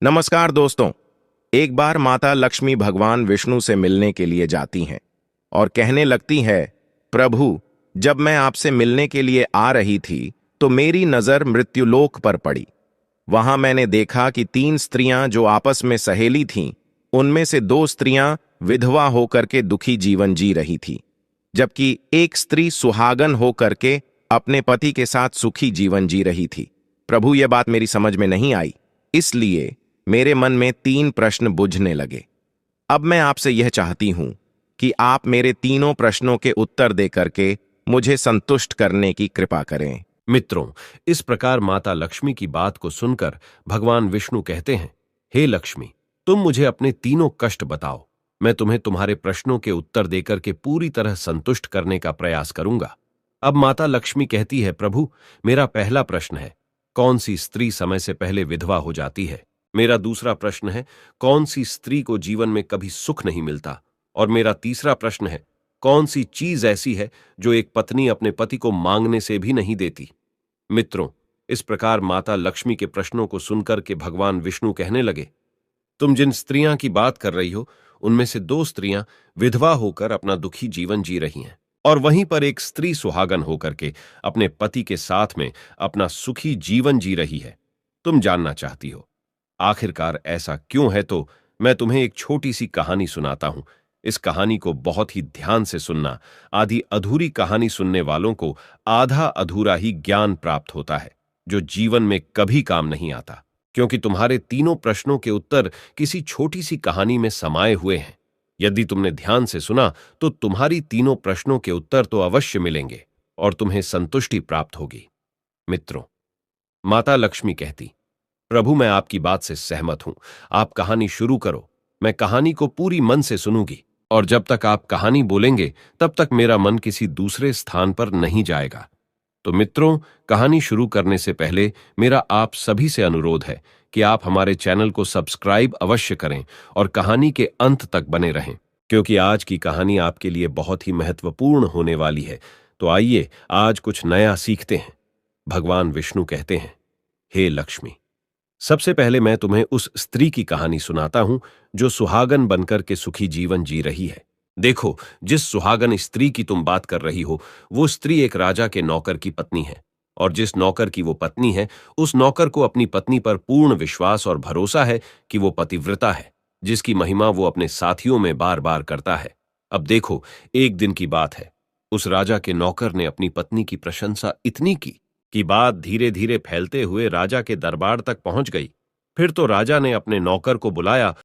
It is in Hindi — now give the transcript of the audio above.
नमस्कार दोस्तों। एक बार माता लक्ष्मी भगवान विष्णु से मिलने के लिए जाती हैं और कहने लगती है, प्रभु, जब मैं आपसे मिलने के लिए आ रही थी तो मेरी नजर मृत्युलोक पर पड़ी। वहां मैंने देखा कि 3 स्त्रियां जो आपस में सहेली थीं, उनमें से 2 स्त्रियां विधवा होकर के दुखी जीवन जी रही थी, जबकि एक स्त्री सुहागन होकर के अपने पति के साथ सुखी जीवन जी रही थी। प्रभु, यह बात मेरी समझ में नहीं आई, इसलिए मेरे मन में 3 प्रश्न बुझने लगे। अब मैं आपसे यह चाहती हूं कि आप मेरे तीनों प्रश्नों के उत्तर दे करके मुझे संतुष्ट करने की कृपा करें। मित्रों, इस प्रकार माता लक्ष्मी की बात को सुनकर भगवान विष्णु कहते हैं, हे लक्ष्मी, तुम मुझे अपने तीनों कष्ट बताओ। मैं तुम्हें तुम्हारे प्रश्नों के उत्तर देकर के पूरी तरह संतुष्ट करने का प्रयास करूंगा। अब माता लक्ष्मी कहती है, प्रभु, मेरा पहला प्रश्न है, कौन सी स्त्री समय से पहले विधवा हो जाती है? मेरा दूसरा प्रश्न है, कौन सी स्त्री को जीवन में कभी सुख नहीं मिलता? और मेरा तीसरा प्रश्न है, कौन सी चीज ऐसी है जो एक पत्नी अपने पति को मांगने से भी नहीं देती? मित्रों, इस प्रकार माता लक्ष्मी के प्रश्नों को सुनकर के भगवान विष्णु कहने लगे, तुम जिन स्त्रियां की बात कर रही हो, उनमें से 2 स्त्रियां विधवा होकर अपना दुखी जीवन जी रही हैं, और वहीं पर एक स्त्री सुहागन होकर के अपने पति के साथ में अपना सुखी जीवन जी रही है। तुम जानना चाहती हो आखिरकार ऐसा क्यों है, तो मैं तुम्हें एक छोटी सी कहानी सुनाता हूं। इस कहानी को बहुत ही ध्यान से सुनना। आधी अधूरी कहानी सुनने वालों को आधा अधूरा ही ज्ञान प्राप्त होता है, जो जीवन में कभी काम नहीं आता, क्योंकि तुम्हारे तीनों प्रश्नों के उत्तर किसी छोटी सी कहानी में समाये हुए हैं। यदि तुमने ध्यान से सुना तो तुम्हारी तीनों प्रश्नों के उत्तर तो अवश्य मिलेंगे और तुम्हें संतुष्टि प्राप्त होगी। मित्रों, माता लक्ष्मी कहती, प्रभु, मैं आपकी बात से सहमत हूं। आप कहानी शुरू करो, मैं कहानी को पूरी मन से सुनूंगी, और जब तक आप कहानी बोलेंगे तब तक मेरा मन किसी दूसरे स्थान पर नहीं जाएगा। तो मित्रों, कहानी शुरू करने से पहले मेरा आप सभी से अनुरोध है कि आप हमारे चैनल को सब्सक्राइब अवश्य करें और कहानी के अंत तक बने रहें, क्योंकि आज की कहानी आपके लिए बहुत ही महत्वपूर्ण होने वाली है। तो आइए आज कुछ नया सीखते हैं। भगवान विष्णु कहते हैं, हे लक्ष्मी, सबसे पहले मैं तुम्हें उस स्त्री की कहानी सुनाता हूं जो सुहागन बनकर के सुखी जीवन जी रही है। देखो, जिस सुहागन स्त्री की तुम बात कर रही हो, वो स्त्री एक राजा के नौकर की पत्नी है, और जिस नौकर की वो पत्नी है, उस नौकर को अपनी पत्नी पर पूर्ण विश्वास और भरोसा है कि वो पतिव्रता है, जिसकी महिमा वो अपने साथियों में बार बार करता है। अब देखो, एक दिन की बात है, उस राजा के नौकर ने अपनी पत्नी की प्रशंसा इतनी की कि बात धीरे धीरे फैलते हुए राजा के दरबार तक पहुंच गई। फिर तो राजा ने अपने नौकर को बुलाया